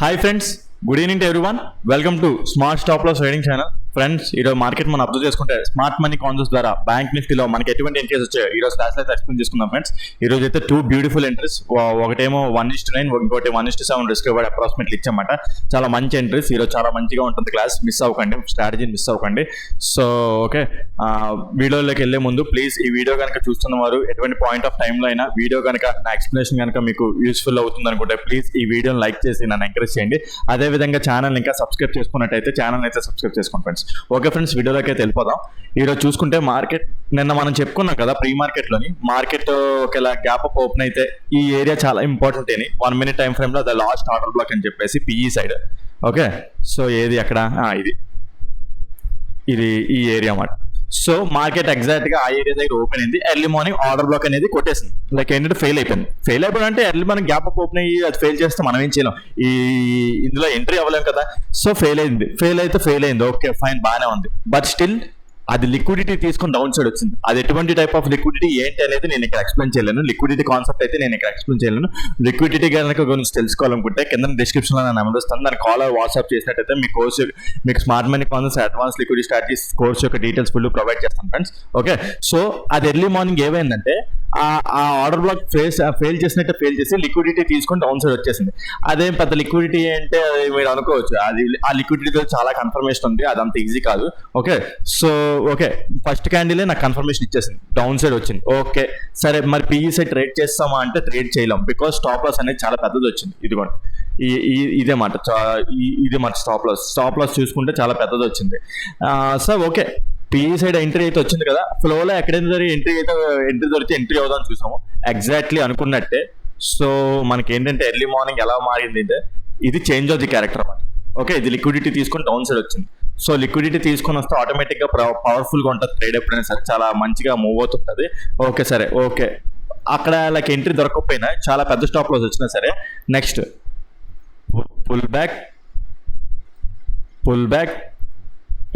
Hi friends, good evening to everyone. Welcome to smart stop loss trading channel. Friends, ఈరోజు market మనం observe చేసుకుంటే smart money concepts ద్వారా bank నిఫ్టీలో మనకి ఎటువంటి ఎంట్రీస్ వచ్చాయో ఈరోజు క్లాస్ అయితే ఎక్స్ప్లెయిన్ చేసుకుందాం. ఫ్రెండ్స్, ఈ రోజు అయితే 2 బ్యూటిఫుల్ ఎంట్రీస్, ఒకటేమో 1:9, ఇంకోటి 1:7 రిస్క్ రివార్డ్ అప్రాక్సిమేట్లీ ఇచ్చామాట. చాలా మంచి ఎంట్రీస్. ఈరోజు చాలా మంచిగా ఉంటుంది క్లాస్. మిస్ అవ్వకండి, స్ట్రాటజీని మిస్ అవ్వకండి. సో ఓకే, వీడియోలోకి వెళ్ళే ముందు ప్లీజ్ ఈ వీడియో కనుక చూస్తున్న వారు ఎటువంటి పాయింట్ ఆఫ్ టైంలో అయినా వీడియో కనుక నా ఎక్స్ప్లెనేషన్ కనుక మీకు యూస్ఫుల్ అవుతుంది అనుకుంటే ప్లీజ్ ఈ వీడియోని లైక్ చేసి నన్ను ఎంకరేజ్ చేయండి. అదేవిధంగా ఛానల్ ఇంకా సబ్స్క్రైబ్ చేసుకున్నట్టయితే ఛానల్ అయితే సబ్స్క్రైబ్ చేసుకోండి. ఫ్రెండ్స్, ఓకే ఫ్రెండ్స్, వీడియోలోకి అయితే వెళ్ళిపోదాం. ఈరోజు చూసుకుంటే మార్కెట్ నిన్న మనం చెప్పుకున్నాం కదా, ప్రీ మార్కెట్లోని మార్కెట్ ఒకవేళ గ్యాప్ అప్ ఓపెన్ అయితే ఈ ఏరియా చాలా ఇంపార్టెంట్ అని 1 minute టైం ఫ్రేమ్లో ద లాస్ట్ ఆర్డర్ బ్లాక్ అని చెప్పేసి పిఈ సైడ్. ఓకే, సో ఏది అక్కడ ఇది ఈ ఏరియా అన్నమాట. సో మార్కెట్ ఎగ్జాక్ట్ గా ఆ ఏరియా దగ్గర ఓపెన్ అయింది. ఎర్లీ మార్నింగ్ ఆర్డర్ బ్లాక్ అనేది కొట్టేసింది. లైక్ ఏంటంటే ఫెయిల్ అయిపోయింది అంటే early morning gap up open అయ్యి అది ఫెయిల్ చేస్తే మనం ఏం చేయలేం, ఇందులో ఎంట్రీ అవ్వలేం కదా. సో ఫెయిల్ అయింది. ఓకే ఫైన్, బాగానే ఉంది. బట్ స్టిల్ అది లిక్విడిటీ తీసుకొని డౌన్ సైడ్ వచ్చింది. అది ఎటువంటి టైప్ ఆఫ్ లిక్విడిటీ ఏంటి అనేది నేను ఇక్కడ ఎక్స్ప్లెయిన్ చేయలేను. లిక్విడిటీ కాన్సెప్ట్ అయితే నేను ఇక్కడ ఎక్స్ప్లెయిన్ చేయలేను. లిక్విడిటీ కనుక గురించి తెలుసుకోవాలనుకుంటే కింద డిస్క్రిప్షన్లో నేను నెంబర్ దాని కాల్ వాట్సాప్ చేసినట్టయితే మీ కోర్స్, మీకు smart money concepts advance liquidity strategies course యొక్క డీటెయిల్స్ ఫుల్ ప్రొవైడ్ చేస్తాను ఫ్రెండ్స్. ఓకే, సో అది ఎర్లీ మార్నింగ్ ఏమైందంటే ఆ ఆర్డర్ బ్లాక్ ఫెయిల్ చేసి లిక్విడిటీ తీసుకొని డౌన్ సైడ్ వచ్చేసింది. అదేం పెద్ద లిక్విడిటీ అంటే మీరు అనుకోవచ్చు, అది ఆ లిక్విడిటీతో చాలా కన్ఫర్మేషన్ ఉంది, అదంత ఈజీ కాదు. ఓకే, సో ఓకే, ఫస్ట్ క్యాండిలే నాకు కన్ఫర్మేషన్ ఇచ్చేసింది, డౌన్ సైడ్ వచ్చింది. ఓకే సరే, మరి పిఈ సైడ్ ట్రేడ్ చేస్తామా అంటే ట్రేడ్ చేయలేం, బికాస్ స్టాప్ లాస్ అనేది చాలా పెద్దది వచ్చింది. ఇదిగోండి ఇదే మాట స్టాప్ లాస్ చూసుకుంటే చాలా పెద్దది వచ్చింది. Sir okay, PE side entry అయితే వచ్చింది కదా, ఫ్లోలో ఎక్కడైనా సరే ఎంట్రీ దొరికితే ఎంట్రీ అవుదాం చూసాము. ఎగ్జాక్ట్లీ అనుకున్నట్టే. సో మనకి ఏంటంటే ఎర్లీ మార్నింగ్ ఎలా మారింది అంటే ఇది చేంజ్ ఆఫ్ ది క్యారెక్టర్ అన్నమాట. ఓకే, ఇది లిక్విడిటీ తీసుకొని డౌన్ సైడ్ వచ్చింది. సో లిక్విడిటీ తీసుకొని వస్తే ఆటోమేటిక్గా పవర్ఫుల్గా ఉంటుంది ట్రేడ్. ఎప్పుడైనా సరే చాలా మంచిగా మూవ్ అవుతుంటుంది. ఓకే సరే, ఓకే అక్కడ లైక్ ఎంట్రీ దొరకకపోయినా చాలా పెద్ద స్టాప్ లాస్ వచ్చినా సరే next pull back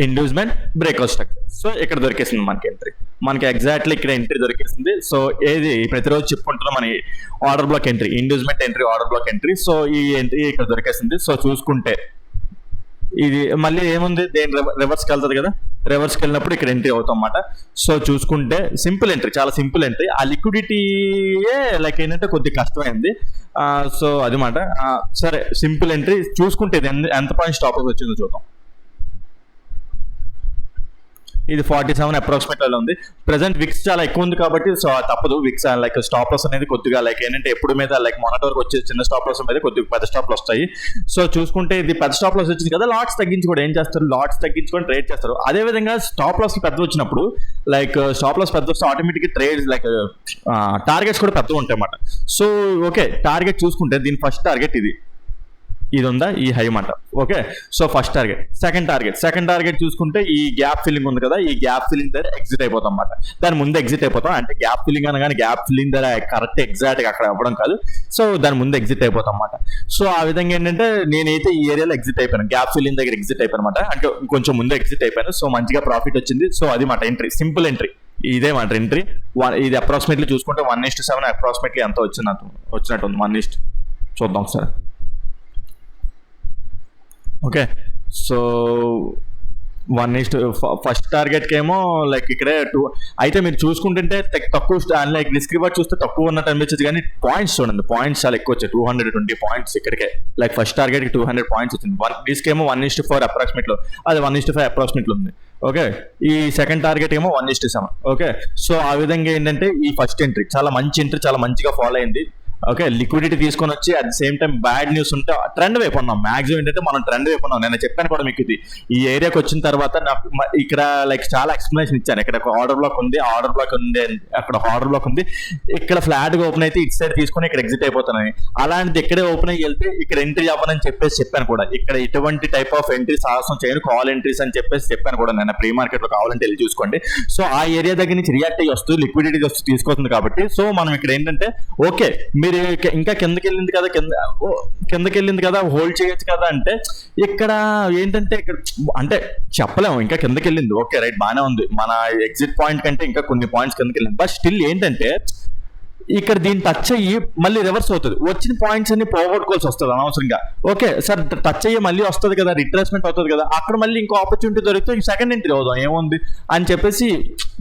inducement breakout structure. So ఇక్కడ దొరికేసింది మనకి ఎంట్రీ, మనకి ఎగ్జాక్ట్లీ ఇక్కడ ఎంట్రీ దొరికేసింది. సో ఏది ప్రతిరోజు చెప్పుకుంటున్నాం మన order black entry, inducement entry, order black entry. So ఈ ఎంట్రీ ఇక్కడ దొరికేసింది. సో చూసుకుంటే ఇది మళ్ళీ ఏముంది, దేని రివర్స్కి వెళ్తుంది కదా, రివర్స్కి వెళ్ళినప్పుడు ఇక్కడ ఎంట్రీ అవుతాం అన్నమాట. సో చూసుకుంటే సింపుల్ ఎంట్రీ, చాలా సింపుల్ ఎంట్రీ. ఆ లిక్విడిటీయే లైక్ ఏంటంటే కొద్దిగా కష్టమైంది. సో అది మాట. సరే, సింపుల్ ఎంట్రీ. చూసుకుంటే ఇది ఎంత పాయింట్ స్టాప్ లాస్ వచ్చిందో చూద్దాం. ఇది 47 అప్రాక్సిమేట్ లో ఉంది. ప్రెసెంట్ విక్స్ చాలా ఎక్కువ ఉంది కాబట్టి సో తప్పదు. విక్స్ లైక్ స్టాప్ లాస్ అనేది కొద్దిగా లైక్ ఏంటంటే ఎప్పుడు మీద లైక్ మొన్నటి వరకు వచ్చే చిన్న స్టాప్ లాస్ మీద కొద్దిగా పెద్ద స్టాప్ లాస్ వస్తాయి. సో చూసుకుంటే ఇది పెద్ద స్టాప్ లాస్ వచ్చింది కదా, లాట్స్ తగ్గించుకోవడం ఏం చేస్తారు, లాట్స్ తగ్గించుకొని ట్రేడ్ చేస్తారు. అదే విధంగా స్టాప్ లాస్ పెద్ద వచ్చినప్పుడు లైక్ స్టాప్ లాస్ పెద్ద వస్తే ఆటోమేటిక్గా ట్రేడ్ లైక్ టార్గెట్స్ కూడా పెద్దగా ఉంటాయి అన్నమాట. సో ఓకే, టార్గెట్ చూసుకుంటే దీని ఫస్ట్ టార్గెట్ ఇది ఉందా, ఈ హై మాట. Okay, so first target. Second target చూసుకుంటే ఈ గ్యాప్ ఫిల్లింగ్ ఉంది కదా, ఈ గ్యాప్ ఫిల్లింగ్ దగ్గర ఎగ్జిట్ అయిపోతాం అన్నమాట. దాని ముందు ఎగ్జిట్ అయిపోతాం అంటే గ్యాప్ ఫిల్లింగ్ అనగానే గ్యాప్ ఫిల్లింగ్ దగ్గర కరెక్ట్ ఎగ్జాక్ట్గా అక్కడ అవ్వడం కాదు. సో దాని ముందు ఎగ్జిట్ అయిపోతాం అన్నమాట. సో ఆ విధంగా ఏంటంటే నేనైతే ఈ ఏరియాలో ఎగ్జిట్ అయిపోయాను, గ్యాప్ ఫిల్లింగ్ దగ్గర ఎగ్జిట్ అయిపోయాను అనమాట. అంటే కొంచెం ముందు ఎగ్జిట్ అయిపోయాను. సో మంచిగా ప్రాఫిట్ వచ్చింది. సో అది మాట ఎంట్రీ, సింపుల్ ఎంట్రీ. ఇదే మాట ఎంట్రీ. ఇది అప్రాక్సిమేట్లీ చూసుకుంటే 1:7 అప్రాక్సిమేట్లీ ఎంత వచ్చినట్టు ఉంది. 1 చూద్దాం సార్. ఓకే, సో 1 ఫస్ట్ టార్గెట్కి ఏమో లైక్ ఇక్కడే 2 అయితే మీరు చూసుకుంటుంటే తక్కువ లైక్ రిస్క్ రివార్డ్ చూస్తే తక్కువ ఉన్నట్టు అనిపించదు, కానీ పాయింట్స్ చూడండి, పాయింట్స్ చాలా ఎక్కువ వచ్చాయి. 220 పాయింట్స్ ఇక్కడికే. లైక్ ఫస్ట్ టార్గెట్కి 200 పాయింట్స్ వచ్చింది. రిస్క్ ఏమో 1:4 అప్రాక్సిమేట్లో, అది 1:5 అప్రాక్సిమేట్లో ఉంది. ఓకే, ఈ సెకండ్ టార్గెట్ ఏమో 1:7. ఓకే, సో ఆ విధంగా ఏంటంటే ఈ ఫస్ట్ ఎంట్రీ చాలా మంచి ఎంట్రీ, చాలా మంచిగా ఫాలో అయింది. ఓకే, లిక్విడిటీ తీసుకొని వచ్చి at the same time bad news ఉంటే ట్రెండ్ వైపు ఉన్నాం. మాక్సిమం ఏంటంటే మనం ట్రెండ్ వైపు ఉన్నాం. నేను చెప్పాను కూడా మీకు, ఇది ఈ ఏరియాకి వచ్చిన తర్వాత నాకు ఇక్కడ లైక్ చాలా ఎక్స్ప్లెనేషన్ ఇచ్చాను. ఇక్కడ ఆర్డర్ బ్లాక్ ఉంది, అక్కడ ఆర్డర్ బ్లాక్ ఉంది, ఇక్కడ ఫ్లాట్ గా ఓపెన్ అయితే ఇటు సైడ్ తీసుకొని ఇక్కడ ఎగ్జిట్ అయిపోతానని. అలాంటిది ఇక్కడే ఓపెన్ అయ్యి వెళ్తే ఇక్కడ ఎంట్రీ అవ్వనని చెప్పేసి చెప్పాను కూడా. ఇక్కడ ఎటువంటి టైప్ ఆఫ్ ఎంట్రీ సాహసం చేయను, కాల్ ఎంట్రీస్ అని చెప్పేసి చెప్పాను కూడా నేను. ప్రీ మార్కెట్ లో కావాలంటే వెళ్ళి చూసుకోండి. సో ఆ ఏరియా దగ్గర నుంచి రియాక్ట్ అయ్యి వస్తూ లిక్విడిటీ వస్తూ తీసుకొస్తుంది కాబట్టి సో మనం ఇక్కడ ఏంటంటే ఓకే మీరు ఇంకా కిందకి వెళ్ళింది కదా హోల్డ్ చేయొచ్చు కదా అంటే ఇక్కడ ఏంటంటే ఇక్కడ అంటే చెప్పలేము, ఇంకా కిందకి వెళ్ళింది. ఓకే రైట్, బాగానే ఉంది. మన ఎగ్జిట్ పాయింట్ కంటే ఇంకా కొన్ని పాయింట్స్ కిందకి వెళ్ళింది. బట్ స్టిల్ ఏంటంటే ఇక్కడ దీన్ని టచ్ అయ్యి మళ్ళీ రివర్స్ అవుతుంది, వచ్చిన పాయింట్స్ అన్ని పోగొట్టుకోవాల్సి వస్తుంది అనవసరంగా. ఓకే సార్ టచ్ అయ్యి మళ్ళీ వస్తుంది కదా, రిట్రేస్మెంట్ అవుతుంది కదా, అక్కడ మళ్ళీ ఇంకో ఆపర్చునిటీ దొరికితే సెకండ్ ఎంట్రీ అవుదాం ఏముంది అని చెప్పేసి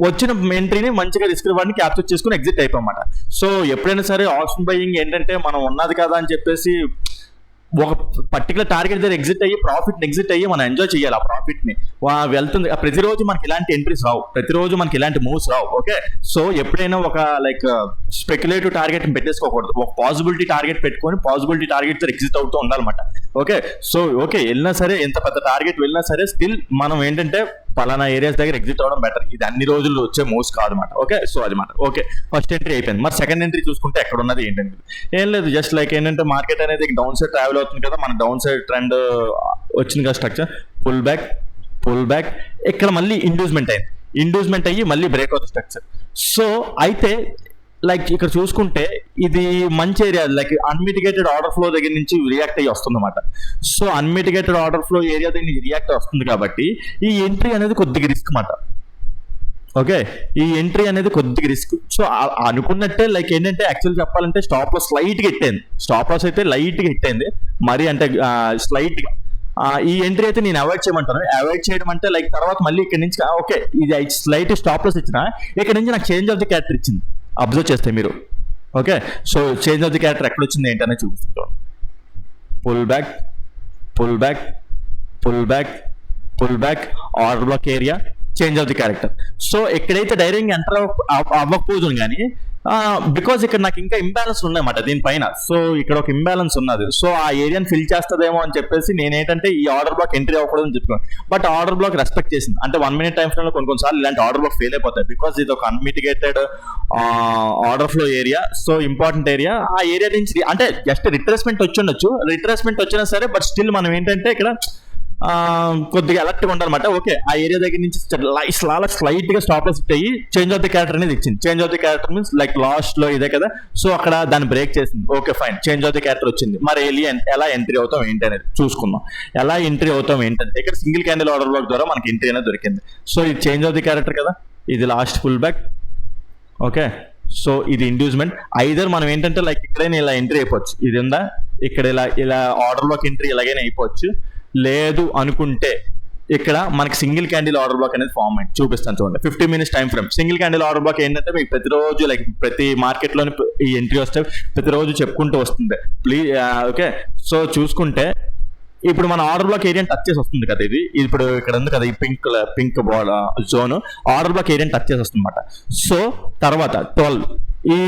వచ్చిన ఎంట్రీని మంచిగా రిస్క్ రివార్డ్ని క్యాప్చర్ చేసుకుని ఎగ్జిట్ అయిపోమాట. సో ఎప్పుడైనా సరే ఆప్షన్ బయింగ్ ఏంటంటే మనం ఉన్నది కదా అని చెప్పేసి ఒక పర్టికులర్ టార్గెట్ దగ్గర ఎగ్జిట్ అయ్యి ప్రాఫిట్ ఎగ్జిట్ అయ్యి మనం ఎంజాయ్ చేయాలి ఆ ప్రాఫిట్ ని. వెళ్తుంది ప్రతిరోజు మనకి ఇలాంటి ఎంట్రీస్ రావు, ప్రతిరోజు మనకి ఇలాంటి మూవ్స్ రావు. ఓకే సో ఎప్పుడైనా ఒక లైక్ స్పెక్యులేటివ్ టార్గెట్ పెట్టేసుకోకూడదు, ఒక పాసిబిలిటీ టార్గెట్ పెట్టుకొని పాసిబిలిటీ టార్గెట్ ఎగ్జిట్ అవుతూ ఉండాలన్నమాట. ఓకే సో ఓకే వెళ్ళినా సరే ఎంత పెద్ద టార్గెట్ వెళ్ళినా సరే స్టిల్ మనం ఏంటంటే పలానా ఏరియాస్ దగ్గర ఎగ్జిట్ అవ్వడం బెటర్, ఇది అన్ని రోజులు వచ్చే మూవ్స్ కాదన్నమాట. ఓకే సో అది మాట. ఓకే ఫస్ట్ ఎంట్రీ అయిపోయింది, మరి సెకండ్ ఎంట్రీ చూసుకుంటే ఎక్కడ ఉన్నది ఏంటంటే ఏం లేదు, జస్ట్ లైక్ ఏంటంటే మార్కెట్ అనేది డౌన్ సైడ్ ట్రావెల్ అవుతుంది కదా, మన డౌన్ సైడ్ ట్రెండ్ వచ్చింది కదా, స్ట్రక్చర్ పుల్ బ్యాక్ ఇక్కడ మళ్ళీ ఇండ్యూస్మెంట్ అయ్యి మళ్ళీ బ్రేక్ అవుతుంది స్ట్రక్చర్. సో అయితే లైక్ ఇక్కడ చూసుకుంటే ఇది మంచి area, like unmitigated order flow దగ్గర నుంచి రియాక్ట్ అయ్యి వస్తుంది అనమాట. So unmitigated order flow area దగ్గర నుంచి రియాక్ట్ వస్తుంది కాబట్టి ఈ ఎంట్రీ అనేది కొద్దిగా రిస్క్ అన్నమాట. ఓకే ఈ ఎంట్రీ అనేది కొద్దిగా రిస్క్. సో అనుకున్నట్టే లైక్ ఏంటంటే యాక్చువల్ చెప్పాలంటే స్టాప్ లాస్ స్లైట్గా హిట్టయింది, స్టాప్ లాస్ అయితే లైట్గా హిట్టయింది, మరి అంటే స్లైట్గా. ఈ ఎంట్రీ అయితే నేను అవాయిడ్ చేయమంటాను. అవాయిడ్ చేయడం అంటే లైక్ తర్వాత మళ్ళీ ఇక్కడ నుంచి ఓకే ఇది స్లైట్ స్టాప్ లాస్ ఇచ్చిన ఇక్కడ నుంచి నాకు చేంజ్ ఆఫ్ ది క్యారెక్టర్ ఇచ్చింది, అబ్జర్వ్ చేస్తే మీరు. Okay so change of the character ఎక్కడ వచ్చింది ఏంటనే చూపిస్తాను. Pull back order block area, change of the character. So ఎక్కడైతే డైరెక్ట్ ఎంటర్ అవ్వకపోతుంది కానీ బికాజ్ ఇక్కడ నాకు ఇంకా ఇంబ్యాలెన్స్ ఉన్నాయన్నమాట దీనిపైన. సో ఇక్కడ ఒక ఇంబ్యాలెన్స్ ఉన్నది, సో ఆ ఏరియాని ఫిల్ చేస్తుందేమో అని చెప్పేసి నేనేంటంటే ఈ ఆర్డర్ బ్లాక్ ఎంట్రీ అవ్వకూడదని చెప్పుకున్నాను. బట్ ఆర్డర్ బ్లాక్ రెస్పెక్ట్ చేసింది, అంటే 1 minute టైం ఫ్రేమ్ లో కొన్నిసార్లు ఇలాంటి ఆర్డర్ బ్లాక్ ఫెయిల్ అయిపోతాయి, బికాజ్ ఇది ఒక unmitigated order flow area. So important area, ఆ ఏరియా నుంచి అంటే జస్ట్ రిట్రేస్మెంట్ వచ్చినా సరే బట్ స్టిల్ మనం ఏంటంటే ఇక్కడ కొద్దిగా అలర్ట్గా ఉండాలన్నమాట. ఓకే ఆ ఏరియా దగ్గర నుంచి స్లైట్ గా స్టాప్ లాస్ అయ్యి చేంజ్ ఆఫ్ ది క్యారెక్టర్ అనేది ఇచ్చింది. Change of the character means like last లో ఇదే కదా, సో అక్కడ దాన్ని బ్రేక్ చేసింది. Okay fine change of the character వచ్చింది, మరి ఎలా ఎంట్రీ అవుతాం ఏంటి అనేది చూసుకుందాం. ఎలా ఎంట్రీ అవుతాం ఏంటంటే ఇక్కడ సింగిల్ క్యాండిల్ ఆర్డర్ బ్లాక్ ద్వారా మనకి ఎంట్రీ అనేది దొరికింది. సో ఇది చేంజ్ ఆఫ్ ది క్యారెక్టర్ కదా, ఇది last pull back. Okay so ఇది ఇండ్యూస్మెంట్. ఐదర్ మనం ఏంటంటే లైక్ ఇక్కడైనా ఇలా ఎంట్రీ అయిపోవచ్చు, ఇది ఉందా ఇక్కడ ఇలా ఆర్డర్ బ్లాక్ ఎంట్రీ ఇలాగైనా అయిపోవచ్చు, లేదు అనుకుంటే ఇక్కడ మనకి సింగిల్ క్యాండిల్ ఆర్డర్ బ్లాక్ అనేది ఫామ్ అయింది. చూపిస్తాను చూడండి, 15 minutes time frame. Single candle order black ఏంటంటే మీకు ప్రతిరోజు లైక్ ప్రతి మార్కెట్లోని ఈ ఎంట్రీ వస్తే ప్రతిరోజు చెప్పుకుంటూ వస్తుంది ప్లీజ్. ఓకే సో చూసుకుంటే ఇప్పుడు మన ఆర్డర్ బ్లాక్ ఏరియాని టచ్ చేసి వస్తుంది కదా, ఇది ఇప్పుడు ఇక్కడ ఉంది కదా ఈ pink ball zone, order black ఏరియాని టచ్ చేసి వస్తుంది అనమాట. సో తర్వాత 12 ఈ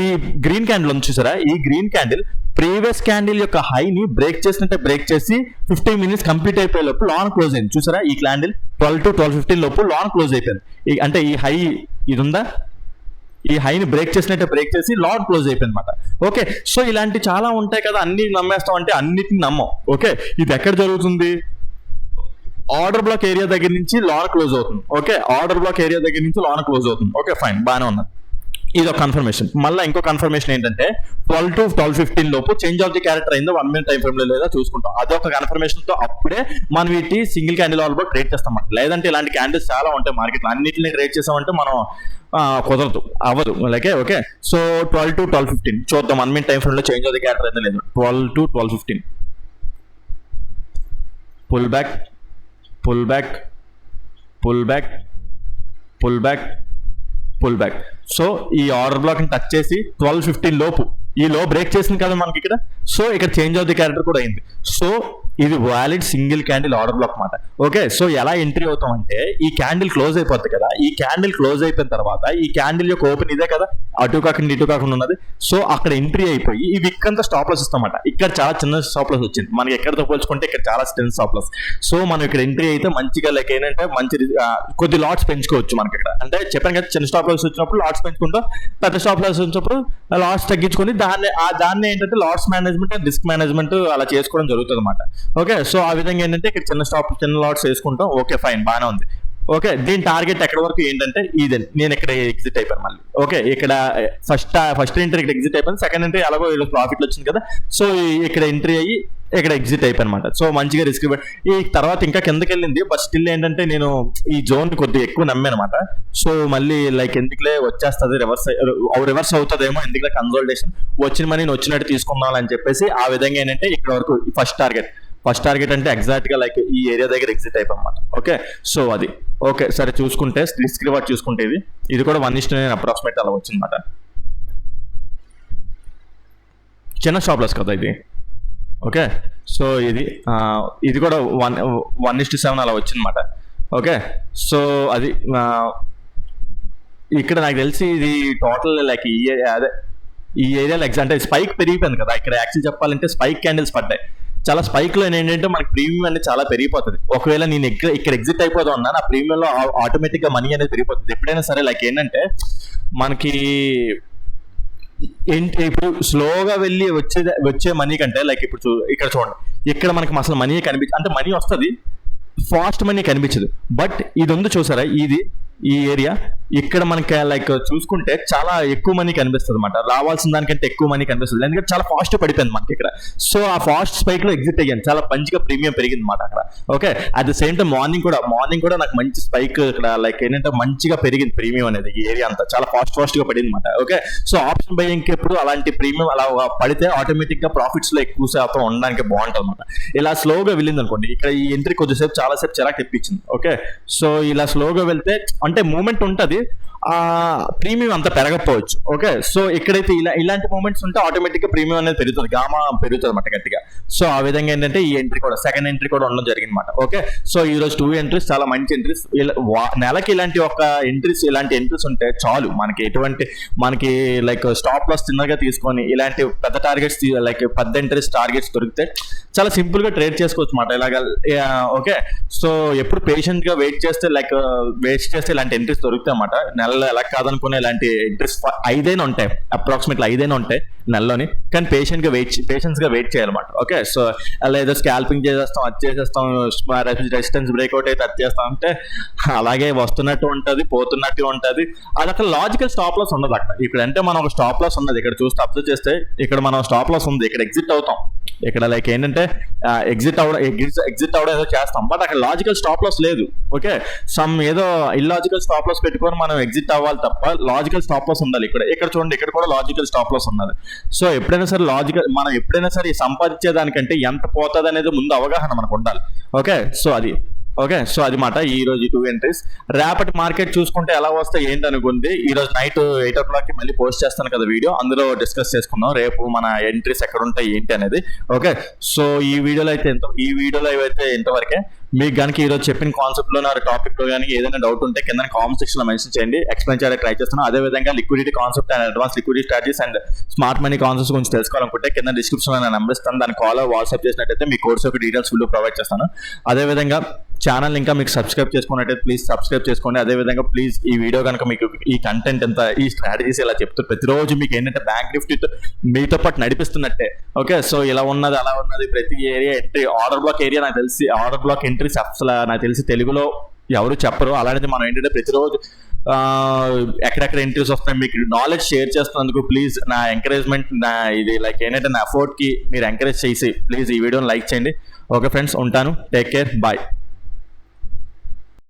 గ్రీన్ క్యాండిల్ ఉంది చూసారా, ఈ గ్రీన్ క్యాండిల్ ప్రీవియస్ క్యాండిల్ యొక్క హైని బ్రేక్ చేసినట్టే బ్రేక్ చేసి 15 minutes కంప్లీట్ అయిపోయే లోపు లాన్ క్లోజ్ అయింది. చూసారా ఈ క్యాండిల్ 12 to 12:15 లోపు లాన్ క్లోజ్ అయిపోయింది. అంటే ఈ హై ఇది ఉందా, ఈ హైని బ్రేక్ చేసినట్టే బ్రేక్ చేసి లాన్ క్లోజ్ అయిపోయింది అనమాట. ఓకే సో ఇలాంటి చాలా ఉంటాయి కదా, అన్ని నమ్మేస్తాం అంటే అన్నిటిని నమ్మం. ఓకే ఇది ఎక్కడ జరుగుతుంది, ఆర్డర్ బ్లాక్ ఏరియా దగ్గర నుంచి లాన్ క్లోజ్ అవుతుంది. ఓకే ఆర్డర్ బ్లాక్ ఏరియా దగ్గర నుంచి లాన్ క్లోజ్ అవుతుంది. ఓకే ఫైన్ బాగానే ఉన్నది. ఇది ఒక కన్ఫర్మేషన్. మళ్ళీ ఇంకో కన్ఫర్మేషన్ ఏంటంటే 12 to 12:15 లోపు చేంజ్ ఆఫ్ ది క్యారెక్టర్ అయిందో 1 minute టైం ఫ్రేమ్ లో లేదా చూసుకుంటాం. అదొక కన్ఫర్మేషన్ తో అప్పుడే మనం వీటి single candle order black trade చేస్తాం. లేదంటే ఇలాంటి క్యాండిల్స్ చాలా ఉంటాయి మార్కెట్లో, అన్నింటినీ ట్రేడ్ చేసామంటే మనం కుదరదు, అవ్వదు. అలాగే ఓకే సో 12 to 12:15 చూద్దాం 1 minute టైం ఫ్రేమ్ లో చేంజ్ ఆఫ్ ది క్యారెక్టర్ అయితే లేదు. 12 to 12:15 పుల్ బ్యాక్. సో ఈ ఆర్డర్ బ్లాక్ ని టచ్ చేసి 12:15 లోపు ఈ లో బ్రేక్ చేసింది కదా మనకి ఇక్కడ. సో ఇక్కడ చేంజ్ ఆఫ్ ది క్యారెక్టర్ కూడా అయింది. సో ఇది valid single candle order black మాట. ఓకే సో ఎలా ఎంట్రీ అవుతాం అంటే ఈ క్యాండిల్ క్లోజ్ అయిపోద్ది కదా, ఈ క్యాండిల్ క్లోజ్ అయిపోయిన తర్వాత ఈ క్యాండిల్ యొక్క ఓపెన్ ఇదే కదా, అటు కాకుండా ఇటు కాకుండా ఉన్నది. సో అక్కడ ఎంట్రీ అయిపోయి ఈ విక్ అంతా స్టాప్ లాస్ ఇస్తామన్నమాట. ఇక్కడ చాలా చిన్న స్టాప్ లాస్ వచ్చింది మనకి, ఎక్కడితో పోల్చుకుంటే ఇక్కడ చాలా చిన్న స్టాప్ లాస్. సో మనం ఇక్కడ ఎంట్రీ అయితే మంచిగా లైక్ ఏంటంటే మంచి కొద్ది లాట్స్ పెంచుకోవచ్చు మనకి ఇక్కడ. అంటే చెప్పాను కదా చిన్న స్టాప్ లాస్ వచ్చినప్పుడు లాట్స్ పెంచుకుంటాం, పెద్ద స్టాప్ లాస్ వచ్చినప్పుడు లాట్స్ తగ్గించుకొని దాన్ని ఏంటంటే LADS management and risk management అలా చేసుకోవడం జరుగుతుంది అనమాట. ఓకే సో ఆ విధంగా ఏంటంటే ఇక్కడ చిన్న లాట్స్ వేసుకుంటాం. ఓకే ఫైన్ బాగానే ఉంది. ఓకే దీని టార్గెట్ ఎక్కడ వరకు ఏంటంటే ఇదే, నేను ఇక్కడ ఎగ్జిట్ అయిపోయాను మళ్ళీ. ఓకే ఇక్కడ ఫస్ట్ ఎంట్రీ ఇక్కడ ఎగ్జిట్ అయిపోయింది, సెకండ్ ఎంట్రీ అలాగో ప్రాఫిట్ వచ్చింది కదా. సో ఇక్కడ ఎంట్రీ అయ్యి ఇక్కడ ఎగ్జిట్ అయిపోయి అనమాట. సో మంచిగా రిస్క్ ఈ తర్వాత ఇంకా కిందకి వెళ్ళింది, బట్ స్టిల్ ఏంటంటే నేను ఈ జోన్ కొద్దిగా ఎక్కువ నమ్మానమాట. సో మళ్ళీ లైక్ ఎందుకులే వచ్చేస్తుంది, రివర్స్ అవుతుందేమో, ఎందుకులే కన్సల్టేషన్ వచ్చిన మనీ వచ్చినట్టు తీసుకుందాం అని చెప్పేసి ఆ విధంగా ఏంటంటే ఇక్కడ వరకు ఫస్ట్ టార్గెట్ అంటే ఎగ్జాక్ట్ గా లైక్ ఈ ఏరియా దగ్గర ఎగ్జిట్ అయిపోయి. ఓకే, సో అది ఓకే. సరే చూసుకుంటే రిస్క్ రివార్డ్ చూసుకుంటే ఇది కూడా 1:9 అప్రాక్సిమేట్ అలా వచ్చిందన్నమాట. చిన్న స్టాప్ లాస్ కదా ఇది. ఓకే, సో ఇది కూడా 1:7 అలా వచ్చిందన్నమాట. ఓకే, సో అది ఇక్కడ నాకు తెలిసి ఇది టోటల్ లైక్ ఈ ఏరియాలో అంటే స్పైక్ పెరిగిపోయింది కదా ఇక్కడ. యాక్చువల్ చెప్పాలంటే స్పైక్ క్యాండిల్స్ పడ్డాయి. చాలా స్పైక్ లో ఏంటంటే మనకి ప్రీమియం అనేది చాలా పెరిగిపోతుంది. ఒకవేళ నేను ఇక్కడ ఎగ్జిట్ అయిపోతా ఉన్నా, నా ప్రీమియం లో ఆటోమేటిక్ గా మనీ అనేది పెరిగిపోతుంది ఎప్పుడైనా సరే. లైక్ ఏంటంటే మనకి ఇప్పుడు స్లోగా వెళ్ళి వచ్చే మనీ కంటే లైక్ ఇప్పుడు ఇక్కడ చూడండి, ఇక్కడ మనకి అసలు మనీ అంటే మనీ వస్తుంది, ఫాస్ట్ మనీ కనిపించదు. బట్ ఇది ఉంది చూసారా, ఈ ఏరియా ఇక్కడ మనకి లైక్ చూసుకుంటే చాలా ఎక్కువ మనీ కనిపిస్తుంది అనమాట. రావాల్సిన దానికంటే ఎక్కువ మనీ కనిపిస్తుంది, ఎందుకంటే చాలా ఫాస్ట్ పడిపోయింది మనకి ఇక్కడ. సో ఆ ఫాస్ట్ స్పైక్ లో ఎగ్జిట్ అయ్యాను, చాలా మంచిగా ప్రీమియం పెరిగింది అనమాట అక్కడ. Okay, at the same time morning కూడా నాకు మంచి స్పైక్ ఇక్కడ లైక్ ఏంటంటే మంచిగా పెరిగింది ప్రీమియం అనేది. ఈ ఏరియా అంతా చాలా ఫాస్ట్ గా పడింది అనమాట. ఓకే, సో ఆప్షన్ బయింగ్ ఎప్పుడు అలాంటి ప్రీమియం అలా పడితే ఆటోమేటిక్ గా ప్రాఫిట్స్ లో ఎక్కువ శాతం ఉండడానికి బాగుంటుంది అనమాట. ఇలా స్లోగా వెళ్ళింది అనుకోండి, ఇక్కడ ఈ ఎంట్రీ కొద్దిసేపు చాలాసేపు చిరాకు తెప్పించింది. ఓకే, సో ఇలా స్లోగా వెళ్తే అంటే మూమెంట్ ఉంటుంది, ప్రీమియం అంత పెరగకపోవచ్చు. ఓకే, సో ఇక్కడైతే ఇలాంటి మూమెంట్స్ ఉంటే ఆటోమేటిక్ గా ప్రీమియం అనేది పెరుగుతుంది, గామా పెరుగుతుంది అన్నమాట గట్టిగా. సో ఆ విధంగా ఏంటంటే ఈ ఎంట్రీ కూడా సెకండ్ ఎంట్రీ కూడా ఉండడం జరిగింది అనమాట. ఓకే, సో ఈ రోజు 2 ఎంట్రీస్ చాలా మంచి ఎంట్రీస్. నెలకి ఇలాంటి ఇలాంటి ఎంట్రీస్ ఉంటే చాలు మనకి లైక్ స్టాప్ లాస్ చిన్నగా తీసుకొని ఇలాంటి పెద్ద టార్గెట్స్ లైక్ పెద్ద ఎంట్రీస్ టార్గెట్స్ దొరికితే చాలా సింపుల్ గా ట్రేడ్ చేసుకోవచ్చు అన్నమాట ఇలాగా. ఓకే, సో ఎప్పుడు పేషెంట్ గా వెయిట్ చేస్తే ఇలాంటి ఎంట్రీస్ దొరుకుతాయి అన్నమాట. నెలలో ఎలా కాదనుకునే ఇలాంటి ఎంట్రీస్ 5 ఉంటాయి, అప్రాక్సిమేట్లీ 5 ఉంటాయి నెలలోని. కానీ పేషెన్స్ గా వెయిట్ చేయాలన్నమాట. ఓకే, సో అలా ఏదో స్కాల్పింగ్ చేసేస్తాం, అది చేసేస్తాం, రెసిస్టెన్స్ బ్రేక్అవుట్ అయితే అది చేస్తాం అంటే అలాగే వస్తున్నట్టు ఉంటుంది, పోతున్నట్టు ఉంటుంది. అది అక్కడ లాజికల్ స్టాప్ లాస్ ఉండదు అక్కడ. ఇక్కడ అంటే మనం ఒక స్టాప్ లాస్ ఉన్నది, ఇక్కడ చూస్తే అబ్జర్వ్ చేస్తే ఇక్కడ మనం స్టాప్ లాస్ ఉంది, ఇక్కడ ఎగ్జిట్ అవుతాం. ఇక్కడ లైక్ ఏంటంటే ఎగ్జిట్ అవడం ఏదో చేస్తాం, బట్ అక్కడ లాజికల్ స్టాప్ లాస్ లేదు. ఓకే, ఏదో ఇల్లాజికల్ స్టాప్ లాస్ పెట్టుకొని మనం ఎగ్జిట్ అవ్వాలి తప్ప లాజికల్ స్టాప్ లాస్ ఉండాలి. ఇక్కడ చూడండి, ఇక్కడ కూడా లాజికల్ స్టాప్ లాస్ ఉన్నది. సో ఎప్పుడైనా సరే మనం ఎప్పుడైనా సరే సంపాదించే దానికంటే ఎంత పోతుంది అనేది ముందు అవగాహన మనకు ఉండాలి. ఓకే, సో అది మాట ఈ రోజు 2 ఎంట్రీస్. రేపటి మార్కెట్ చూసుకుంటే ఎలా వస్తాయి ఏంటి అనుకుంది. ఈ రోజు నైట్ 8 o'clock కి మళ్ళీ పోస్ట్ చేస్తాను కదా వీడియో, అందులో డిస్కస్ చేసుకుందాం రేపు మన ఎంట్రీస్ ఎక్కడ ఉంటాయి ఏంటి అనేది. ఓకే, సో ఈ వీడియోలో అయితే ఎంతవరకే. మీకు కనుక ఈ రోజు చెప్పిన కాన్సెప్ట్ లో నా టాపిక్ లో కానీ ఏదైనా డౌట్ ఉంటే కింద కామెంట్ సెక్షన్ లో మెన్షన్ చేయండి, ఎక్స్ప్లెయిన్ చేయడానికి ట్రై చేస్తాను. అదే విధంగా liquidity concept and advance liquidity strategies and smart money concepts గురించి తెలుసుకోవాలనుకుంటే కింద డిస్క్రిప్షన్ లో నేను నెంబర్ ఇస్తాను, దాని కాల్ వాట్సాప్ చేసినట్టయితే మీ కోర్స్ యొక్క డీటెయిల్స్ ఫుల్ ప్రొవైడ్ చేస్తాను. అదే విధంగా ఛానల్ ఇంకా మీకు సబ్స్క్రైబ్ చేసుకున్నట్టయితే ప్లీజ్ సబ్స్క్రైబ్ చేసుకోండి. అదేవిధంగా ప్లీజ్ ఈ వీడియో కనుక మీకు ఈ కంటెంట్ ఎంత ఈ స్ట్రాటజీస్ ఇలా చెప్తూ ప్రతిరోజు మీకు ఏంటంటే బ్యాంక్ నిఫ్టీ మీతో పాటు నడిపిస్తున్నట్టే. ఓకే, సో ఇలా ఉన్నది అలా ఉన్నది ప్రతి area entry order block area నాకు తెలిసి ఆర్డర్ బ్లాక్ ఎంట్రీస్ అసలు నాకు తెలిసి తెలుగులో ఎవరు చెప్పరు. అలాంటిది మనం ఏంటంటే ప్రతిరోజు ఎక్కడెక్కడ ఎంట్రీస్ వస్తాయి మీకు నాలెడ్జ్ షేర్ చేస్తున్నందుకు ప్లీజ్ నా ఎంకరేజ్మెంట్ ఇది లైక్ ఏంటంటే నా ఎఫర్ట్ కి మీరు ఎంకరేజ్ చేసి ప్లీజ్ ఈ వీడియోని లైక్ చేయండి. ఓకే ఫ్రెండ్స్, ఉంటాను. Take care, bye.